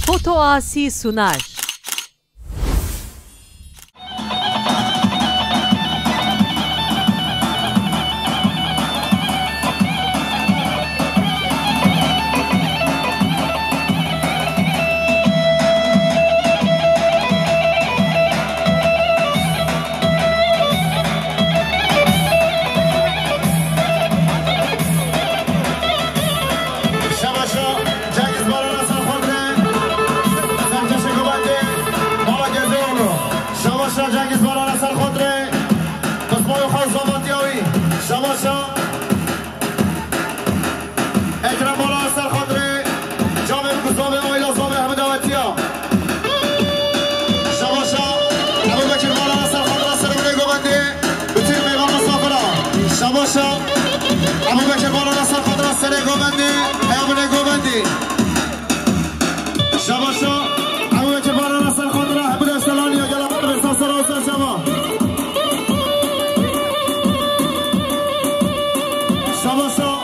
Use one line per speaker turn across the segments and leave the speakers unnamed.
Foto Asi sunar.
ابو بکر بالا نصر خاطر سر گوبندی ایامون گوبندی شباشا ابو بکر بالا نصر خاطر حمد استلانی گلا به سر حسین شما شباشا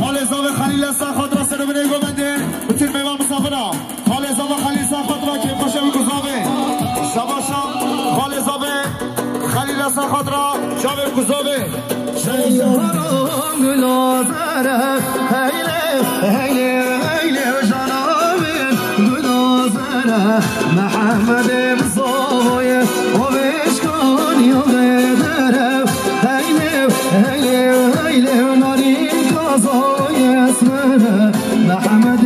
خالصا خلیل نصر خاطر سر گوبندی بتیر میوان مسافرا خالصا خلیل نصر خاطر که باشه گزابه شباشا خالصا خلیل نصر خاطر شب گزابه
شیارم نازره هیله هیله هیله جنابی نازره محمد مصاوی و بشکانی و بدره هیله هیله هیله ناری کازای اسمره محمد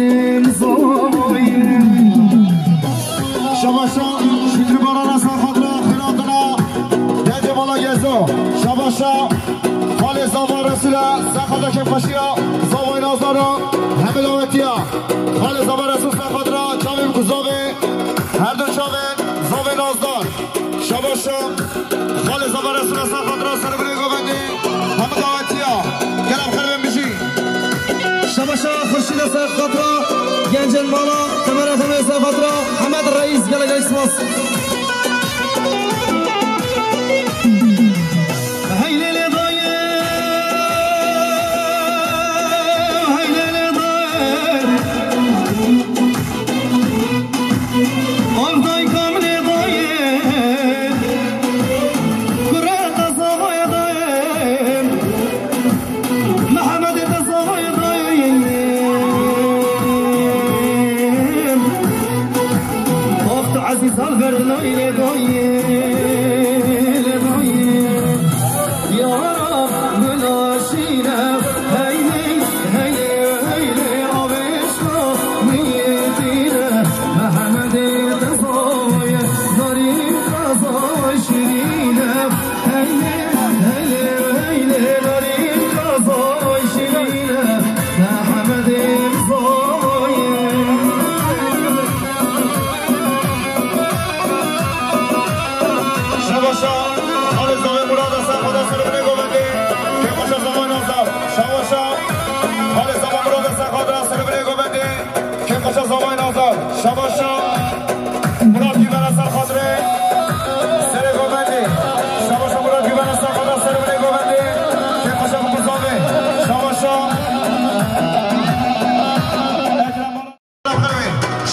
مصاوی
شباشا شکر باران اصلا خاطر خیراتنا گنج بالا گزو شباشا خالی زاوان رسوله سخاطر که پاشیا زاوان نازدارا همه دامتیا خالی زاوان رسول سخاطر جامیم گذابه هر دو جامه زاوان نازدار شباشا خالی زاوان رسول سخاطر سر بری گوبندی همه دامتیا گلم خربیم بشی
شباشا خورشید سخاطر گنج بالا کمرات همه سخاطر حمد رئیس گلا گلیس ماس
شباشا مراد گیبن اصلا خاطره سر گوبندی شباشا مراد گیبن اصلا خاطره سر بری گوبندی که خوشم بزامه شباشا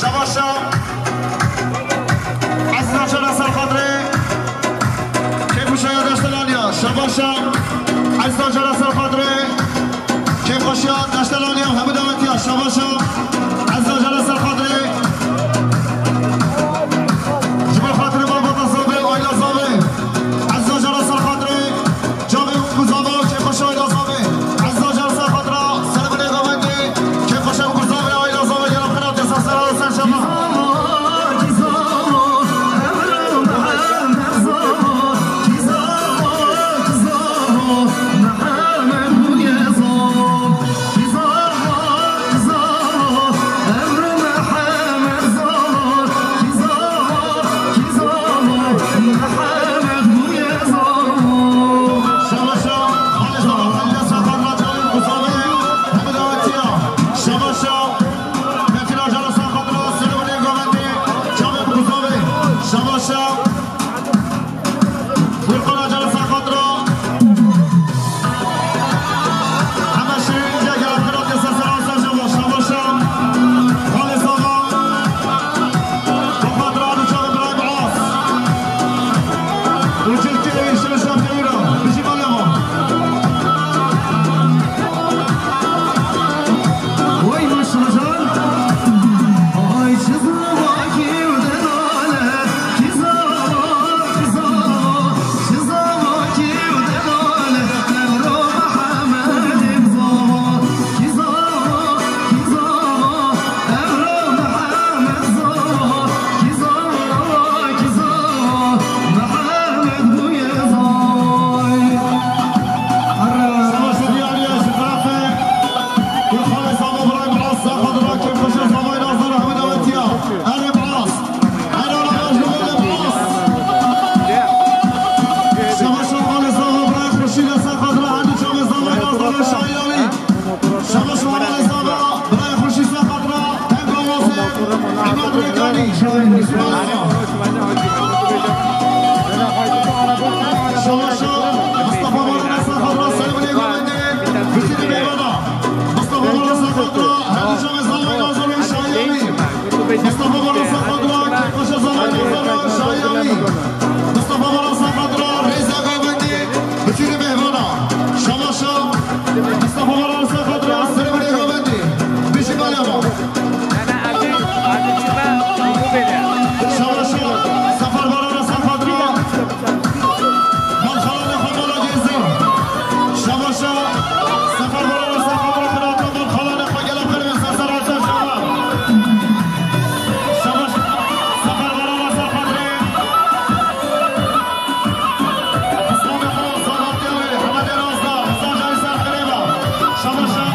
شباشا عزیزان شد اصلا خاطره که خوشم داشتلانیا شباشا عزیزان شد اصلا خاطره که خوشم داشتلانیا همه دامتیا شباشا عزیزان شد اصلا خاطره
شما
اماد رجانی شواشا مصطفى مولانا صاحب راس سلموني گوینده بچینی بیوانا مصطفى مولانا صاحب را هر جام زمان نازل شایعی مصطفى مولانا صاحب را که خوش زمان نازل شایعی مصطفى مولانا صاحب را ریزا گوینده بچینی بیوانا شواشا مصطفى مولانا صاحب را سلمونی گوینده بیشی بالا شواشا سفر مولانا صاحب را سفر برای سفر خدمت من خلانه خجل فرم سفر سفر سفر برای سفر اسلام خدا صلوات علی حمد راستا ساجای سر خریبا شمشا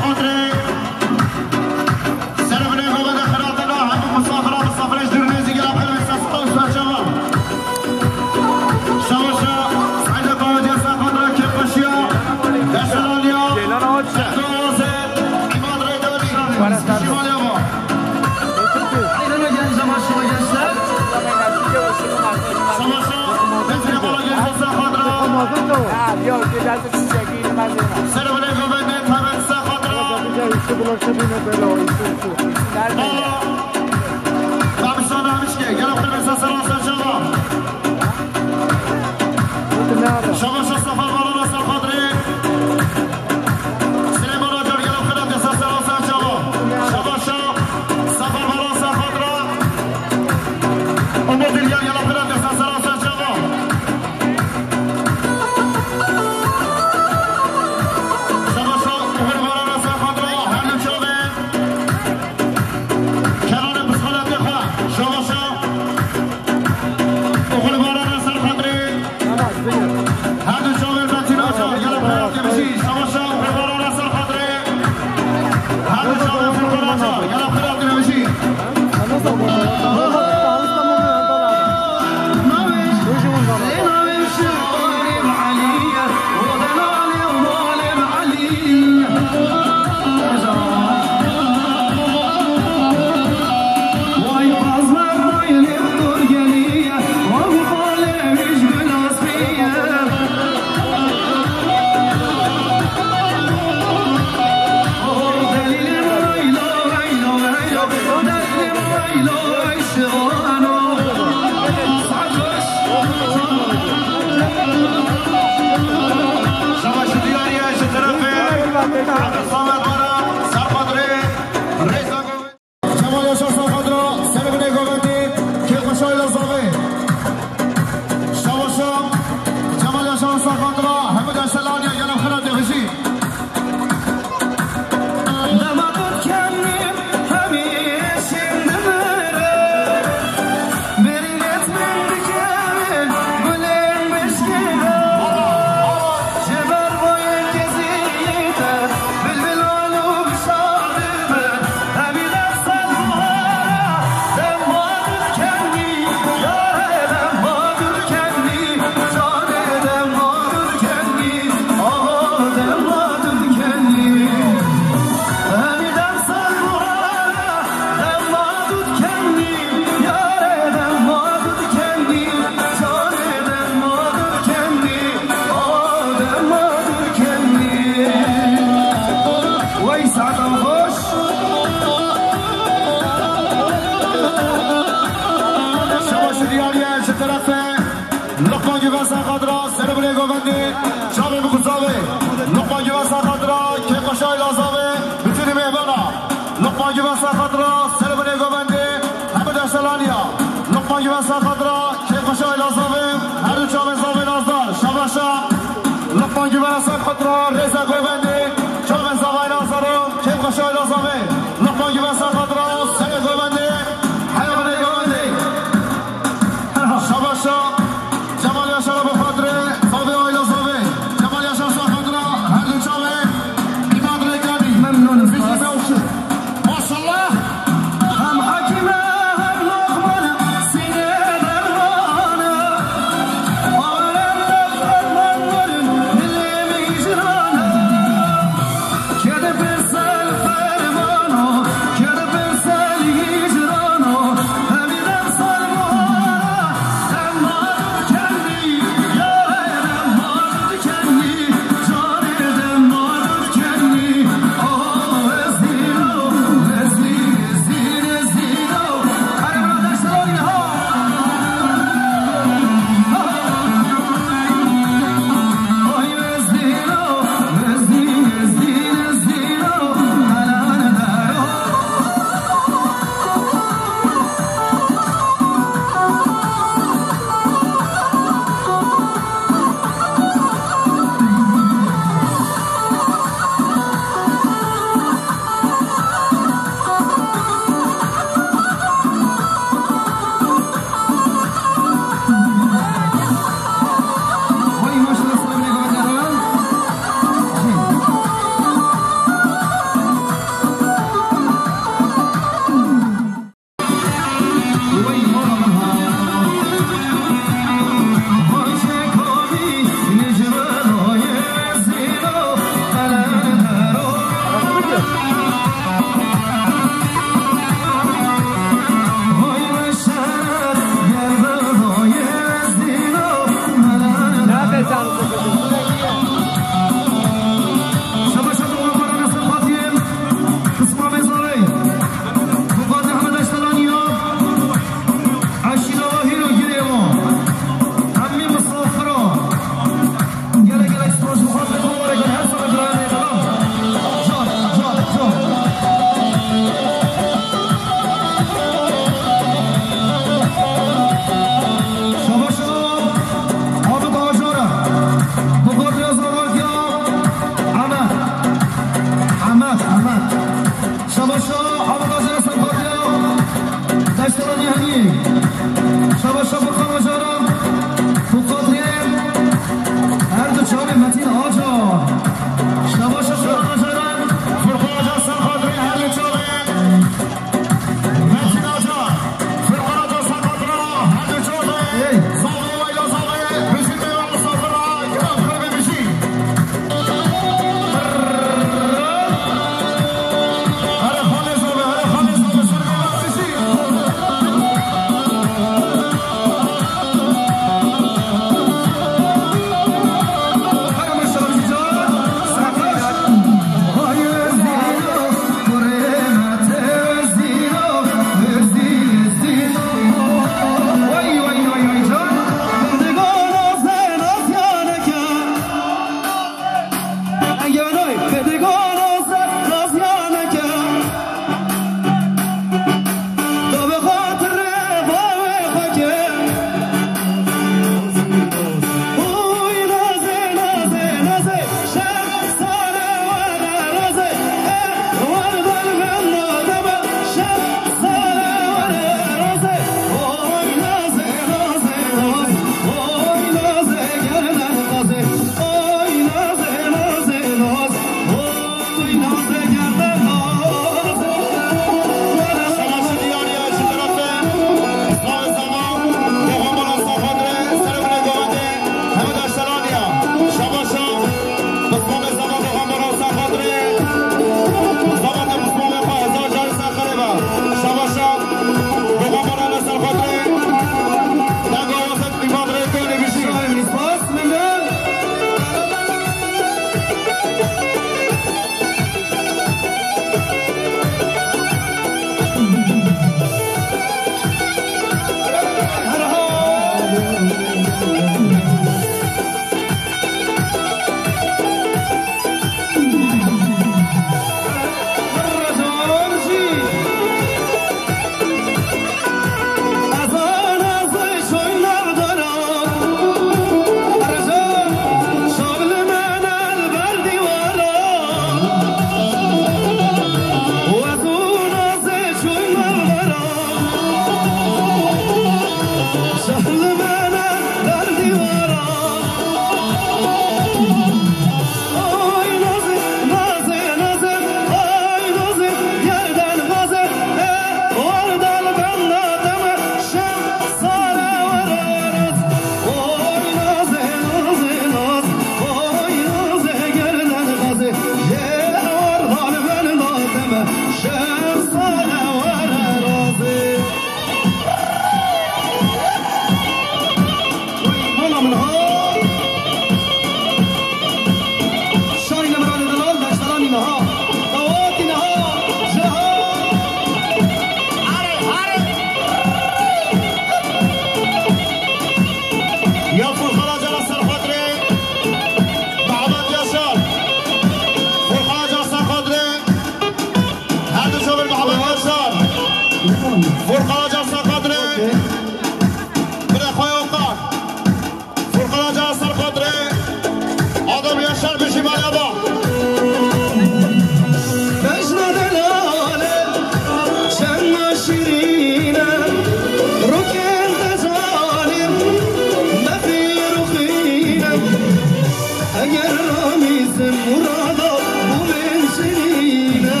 اگر رامیزم مرادا بو منشینه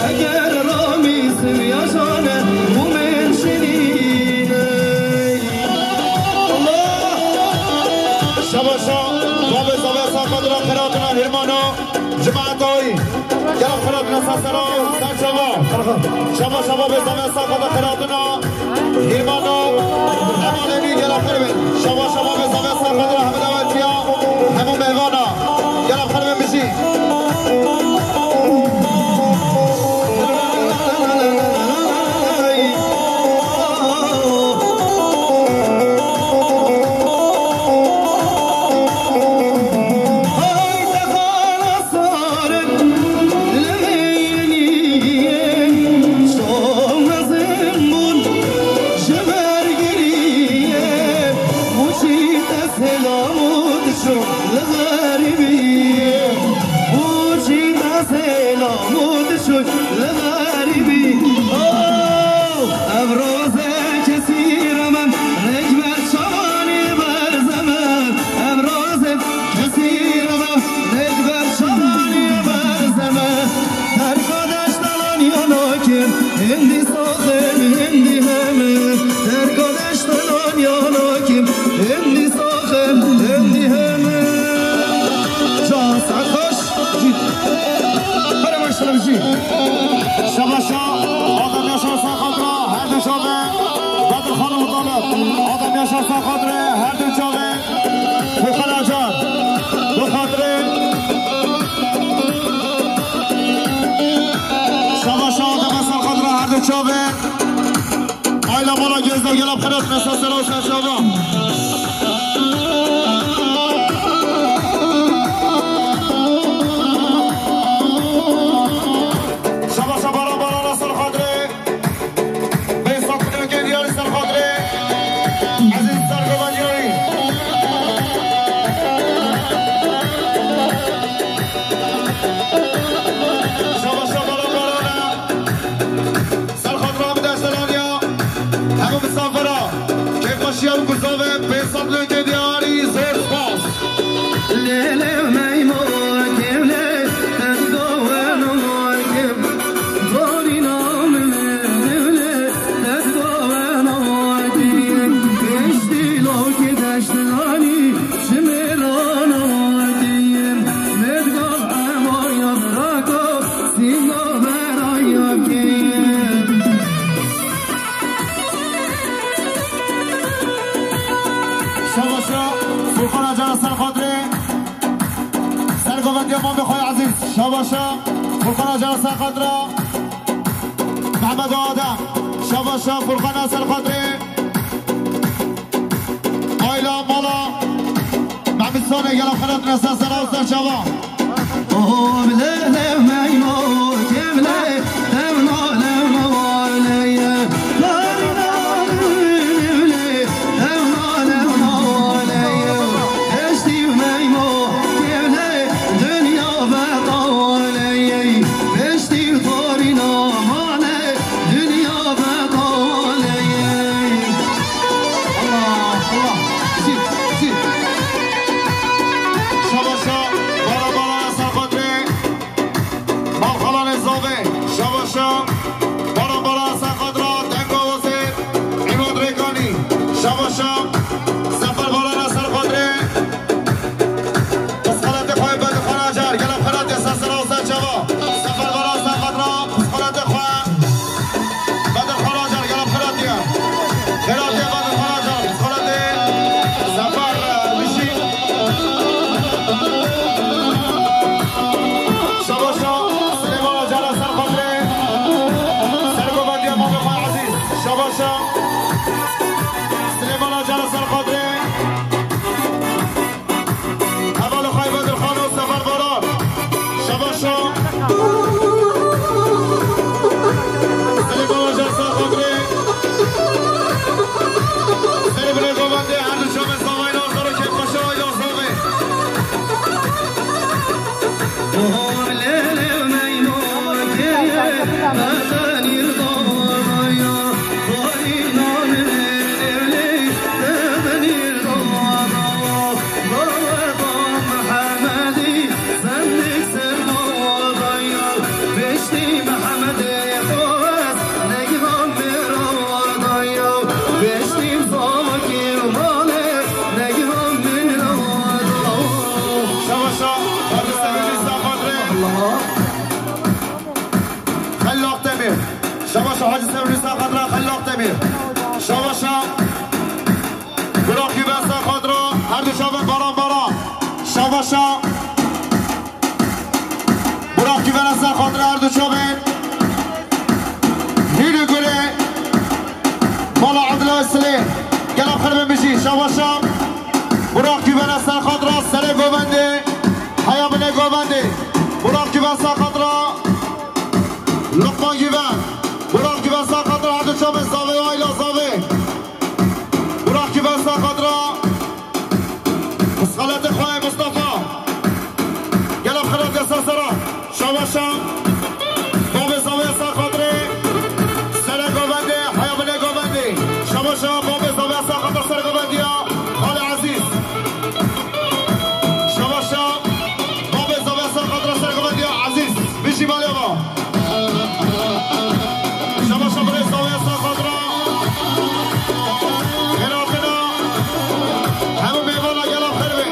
اگر رامیزم یاشانه بو منشینه
شباشا باب زاویه ساقات را خیراتنا هرمانا جماعتایی گرم خیراتنا سرسرا سرچوا شباشا باب زاویه ساقات خیراتنا هرمانا امانمی گرم خیرمین شباشا باب زاویه ساقات را همه دواتیا همون میوانا گرم خیرمین بشی شباشا آدم یاشار ساخادرا هر دو شابه بدر خانم مطالب آدم یاشار ساخادره هر دو شابه بخل اجار بخاطره شباشا آدم ساخادرا هر دو شابه آیلا مولا گزده گلاب خیرات مسا سلا و سرشابه شباشا فرقان جلال سرخادرا محمد آدم شباشا فرقان سرخادرا آیلا مالا محمد سانه گلاب خلط نسا سلا و سرچوا
اوه بله میمو کمله تمنا لما والیه لارنا بله تمنا لما والیه اشتی میمو کمله دنیا بقا والیه اشتی طورینا ماله دنیا بقا والیه الله الله زید
شباشا بالا بالا سرخادره شاباشا براکی بسته خود را هر دو شابه باران باران شاباشا براکی بسته خود را هر دو شابه هیلو گله مالا عبدالله سلیم گلاب خربه بشی شاباشا براکی بسته خود را سله گوبنده حیامنه گوبنده براکی بسته خود را لقمان گیون براکی بسته خود را هر دو شابه زاوه و ایلا زاوه براکی بسته خود را مسخلت خواه مصطفى گلاب خراب دسته سرا شاباشا باب زاوه سر خاطره سر گوبنده حیامنه گوبنده شاباشا باب زاوه سر خاطره سر گوبندی ها حال عزیز شاباشا باب زاوه سر خاطره سر گوبندی ها عزیز بشی بالی با شاباشا برای زاوه سر خاطره خیراتنا همون میوانا گلاب خربه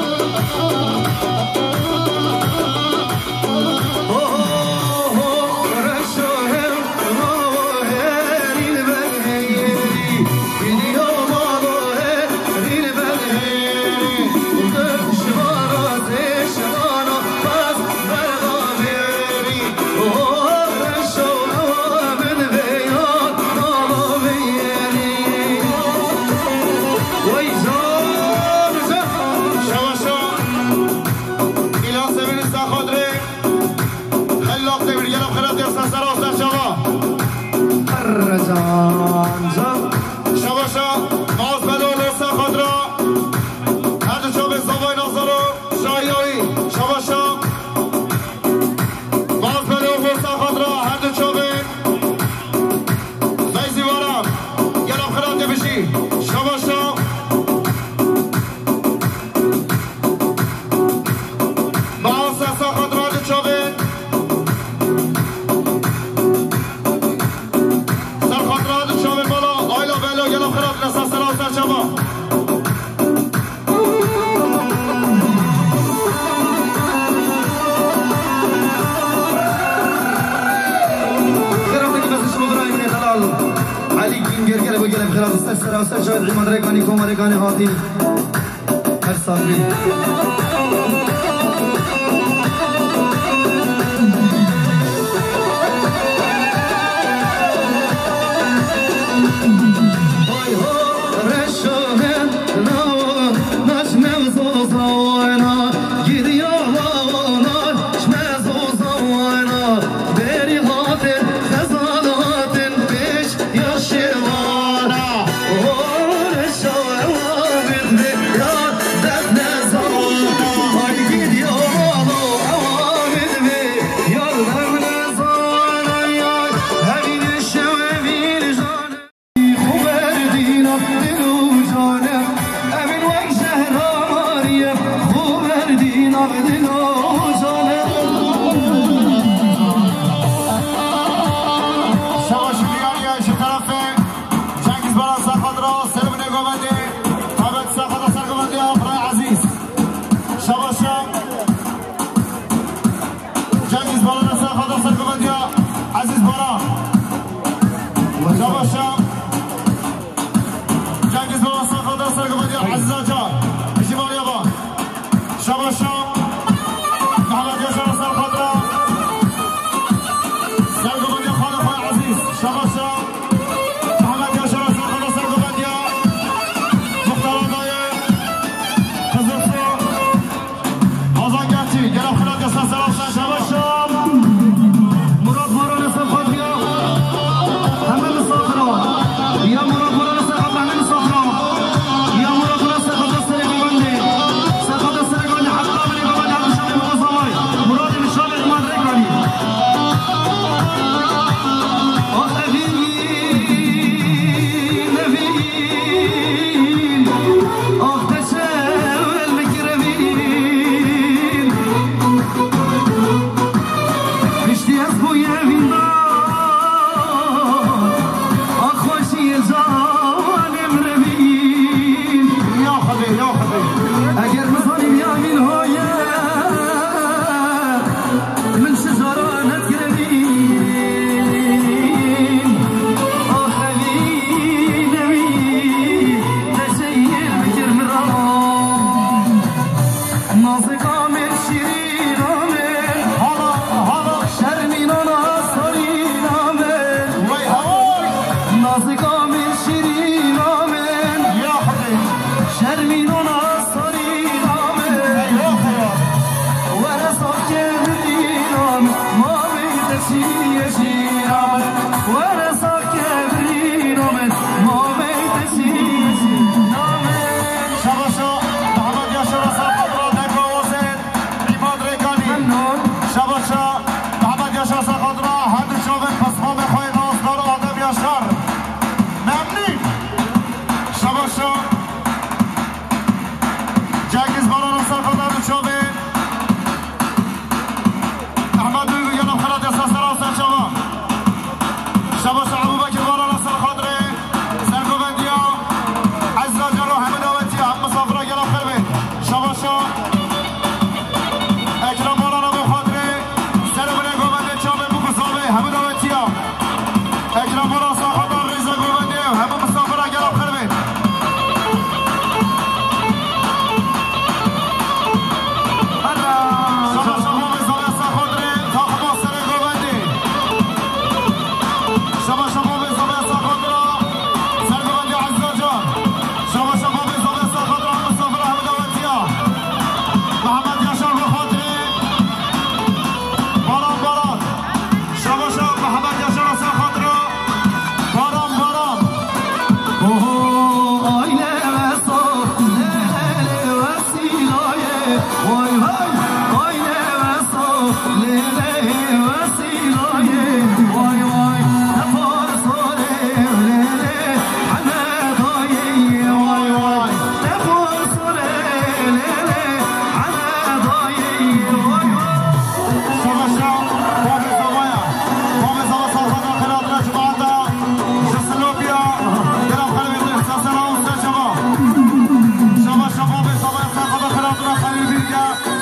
شاید عماد رگانی کوم رگانی هاتی هر صافی شما به صبح خدا خیراتنا خلیل بیرگه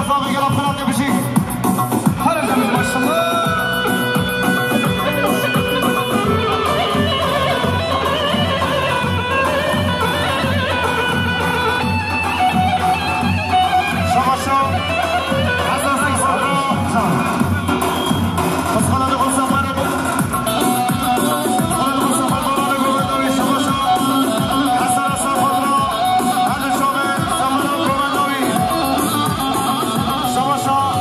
نظام گرام خلاق بشی
هر جمعی ماشالله
Savaşa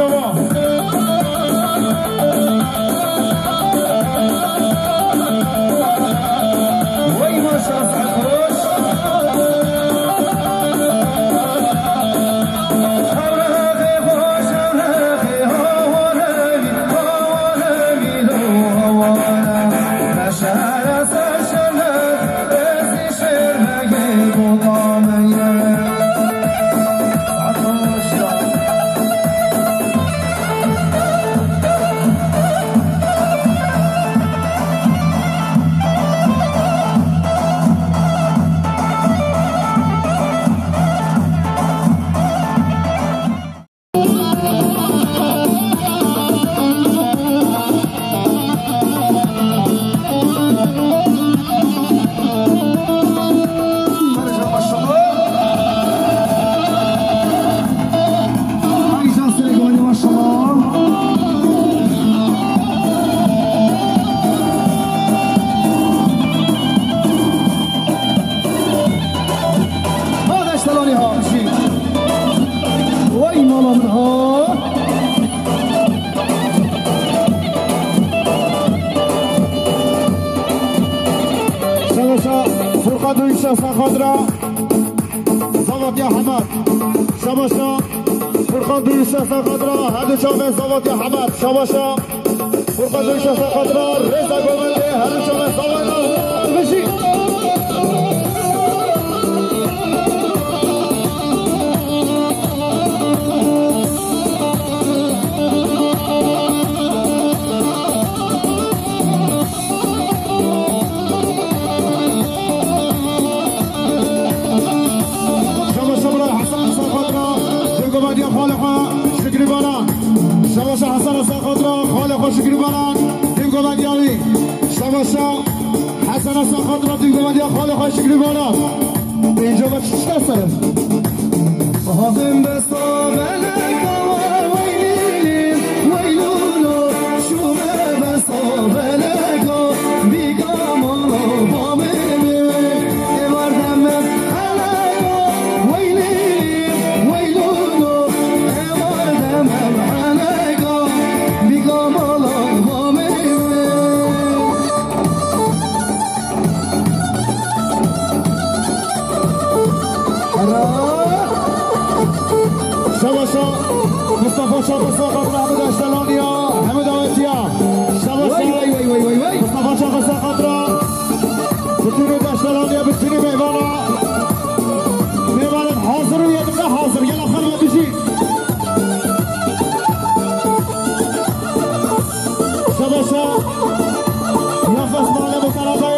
شما
وای ماشاءالله خوش
خضراء زوات يا حماد شباشا فرقان دويشة خضراء هادو شامل زوات يا حماد شباشا فرقان دويشة خضراء رزا قومندي هادو شامل زوات مشي شباشا حسن خضراء خالق شکری باران دیم گوبندیاوی شباشا حسن خضراء دیم گوبندیا خالق شکری باران اینجا با چیش دسته
بازم بسامنه کار ویلیم ویلولو شومه بسامنه کار بیگام و بامنه اماردم حلقا ویلیم ویلولو اماردم حلقا بیگام و بامنه
شباشا مصطفى شاق ساقط محمد اشتلانیا حمد آوتیا شباشا مصطفى شاق ساقط را بتونی اشتلانیا بتونی میوانا میوانم حاضر و یه حاضر یلا خرمه بشی شباشا یافس ماله بطرابه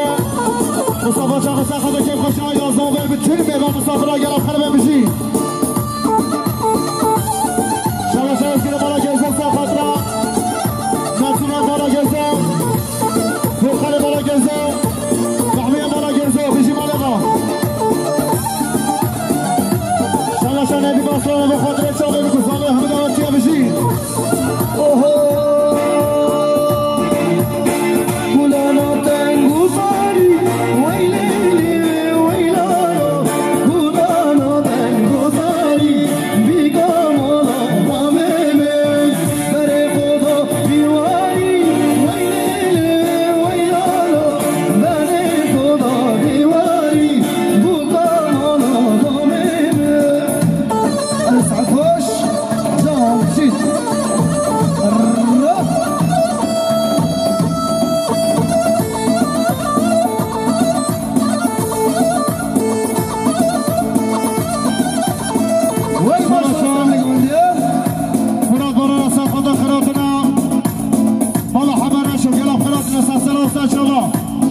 مصطفى شاق ساقط که خوش آید آزاوه بتونی میوان مصطفى را یلا خرمه بشی شباشا اسکیر بالا گزم ساخت را نسیمه بالا گزم فرخل بالا گزم محمیه بالا گزم بشی مالقا شباشا ندی باسلانه به خاطر چاقه بکسامه همه دارتیه بشی اوهو گلانا تنگو فاری ویلیلی ویلانو گلانا تنگو فاری بیگام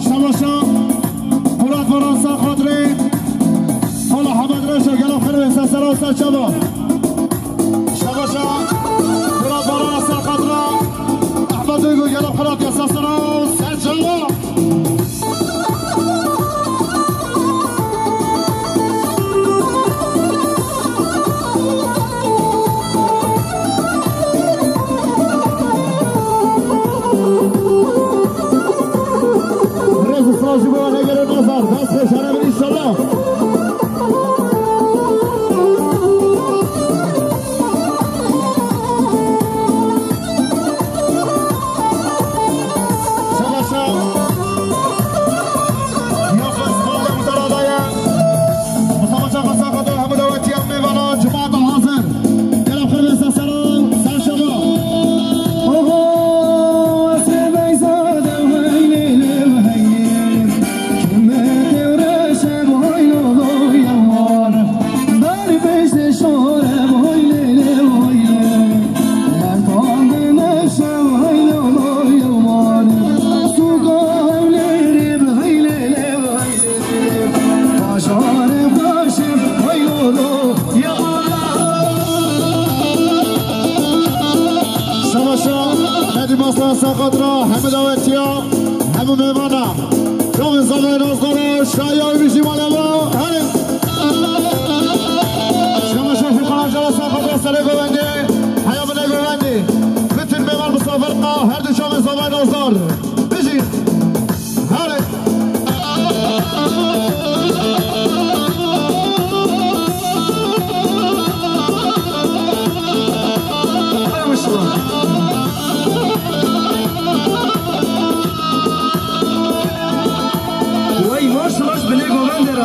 شباشا مراد برانسا خاطره حالا حمد رشا گلاب خیلی سسرا استاد شبا شباشا مراد برانسا خاطره احمد دویگو گلاب خیلی سسرا استاد شبا شما نگره نظر دست بشاره به ایشالله ساقطرا همه دعوتیا همه میمانا جام زمان روزدار شایعی بیشی مالا با هره شما شوفی خانم جلا ساقطرا سره گوندی حیام نگوندی بتون میمان مسافر هر دو جام زمان روزدار بیشی هره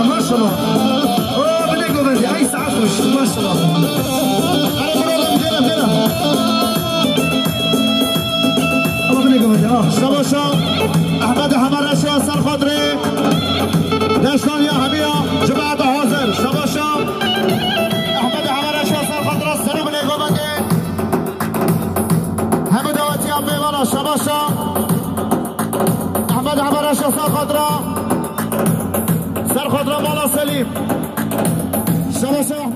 ما شاء الله اوه بني قوبندي اي ساعتوش ما شاء الله الله بني قوبندي
شباشا احمد حمرشی سر خاطری دشتان یا همیا جماعت حاضر شباشا احمد حمرشی سر خاطر سر بنی قوبندی همه دعوتی هم میوانا شباشا احمد حمرشی سر خاطر سر خاطر بالا سلیم شباشا